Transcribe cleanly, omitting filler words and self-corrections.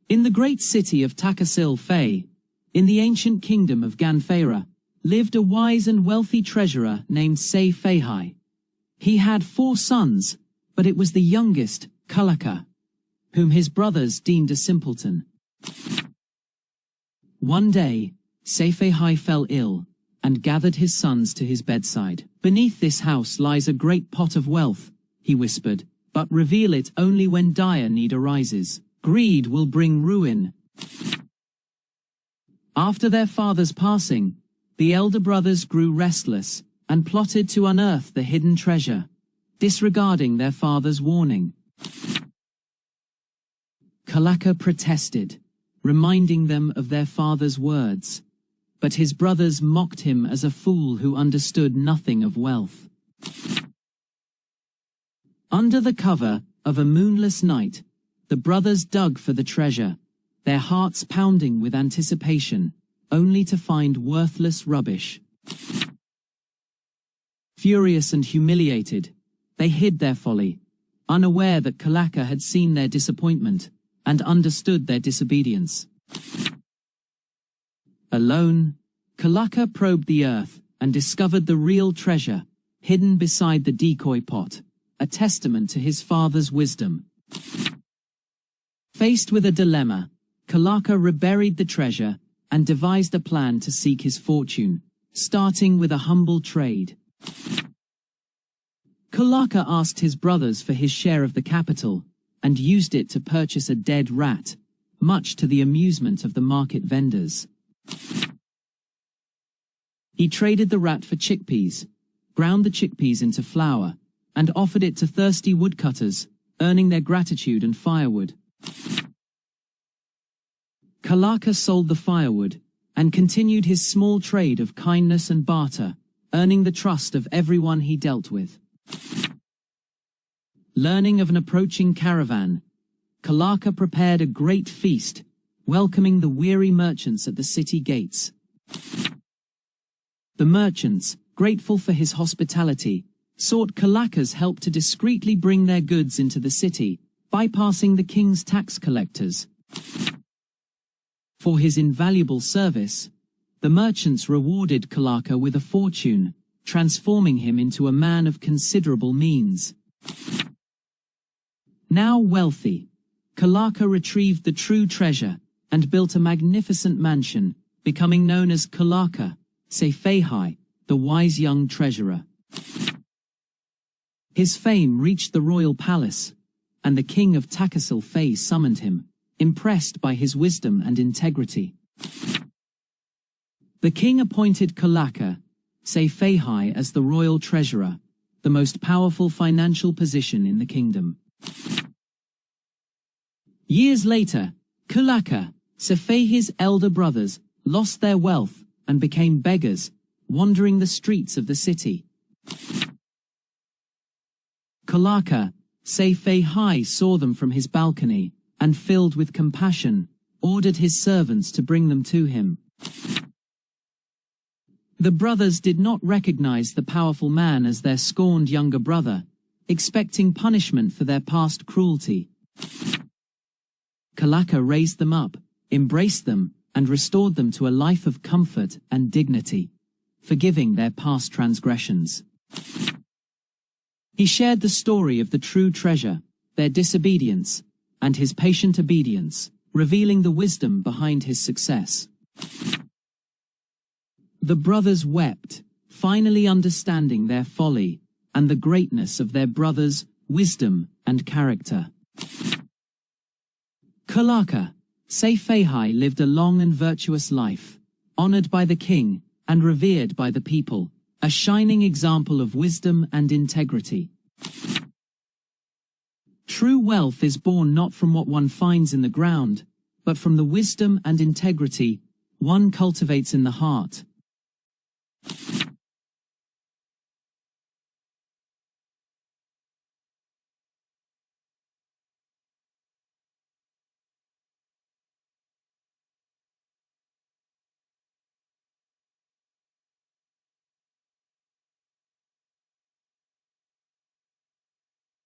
In the great city of Taka-Seṭṭhi-Jātaka, in the ancient kingdom of Ganfeira, lived a wise and wealthy treasurer named Setthi. He had 4 sons, but it was the youngest, Cullaka, whom his brothers deemed a simpleton. One day, Setthi fell ill, and gathered his sons to his bedside. "Beneath this house lies a great pot of wealth," he whispered, "but reveal it only when dire need arises. Greed will bring ruin." After their father's passing, the elder brothers grew restless, and plotted to unearth the hidden treasure, disregarding their father's warning. Cullaka protested, reminding them of their father's words, but his brothers mocked him as a fool who understood nothing of wealth. Under the cover of a moonless night, the brothers dug for the treasure, their hearts pounding with anticipation, only to find worthless rubbish. Furious and humiliated, they hid their folly, unaware that Cullaka had seen their disappointment and understood their disobedience. Alone, Cullaka probed the earth and discovered the real treasure, hidden beside the decoy pot, a testament to his father's wisdom. Faced with a dilemma, Cullaka reburied the treasure and devised a plan to seek his fortune, starting with a humble trade. Cullaka asked his brothers for his share of the capital, and used it to purchase a dead rat, much to the amusement of the market vendors. He traded the rat for chickpeas, ground the chickpeas into flour, and offered it to thirsty woodcutters, earning their gratitude and firewood. Cullaka sold the firewood, and continued his small trade of kindness and barter, earning the trust of everyone he dealt with. Learning of an approaching caravan, Cullaka prepared a great feast, welcoming the weary merchants at the city gates. The merchants, grateful for his hospitality, sought Cullaka's help to discreetly bring their goods into the city, bypassing the king's tax collectors. For his invaluable service, the merchants rewarded Cullaka with a fortune, transforming him into a man of considerable means. Now wealthy, Cullaka retrieved the true treasure and built a magnificent mansion, becoming known as Cullaka-Seṭṭhi, the wise young treasurer. His fame reached the royal palace, and the king of Taka-Seṭṭhi summoned him, impressed by his wisdom and integrity. The king appointed Cullaka-Seṭṭhi as the royal treasurer, the most powerful financial position in the kingdom. Years later, Cullaka-Seṭṭhi's elder brothers lost their wealth and became beggars, wandering the streets of the city. Cullaka-Seṭṭhi saw them from his balcony, and filled with compassion, ordered his servants to bring them to him. The brothers did not recognize the powerful man as their scorned younger brother, expecting punishment for their past cruelty. Cullaka raised them up, embraced them, and restored them to a life of comfort and dignity, forgiving their past transgressions. He shared the story of the true treasure, their disobedience, and his patient obedience, revealing the wisdom behind his success. The brothers wept, finally understanding their folly, and the greatness of their brother's wisdom and character. Cullaka-Seṭṭhi lived a long and virtuous life, honored by the king and revered by the people, a shining example of wisdom and integrity. True wealth is born not from what one finds in the ground, but from the wisdom and integrity one cultivates in the heart.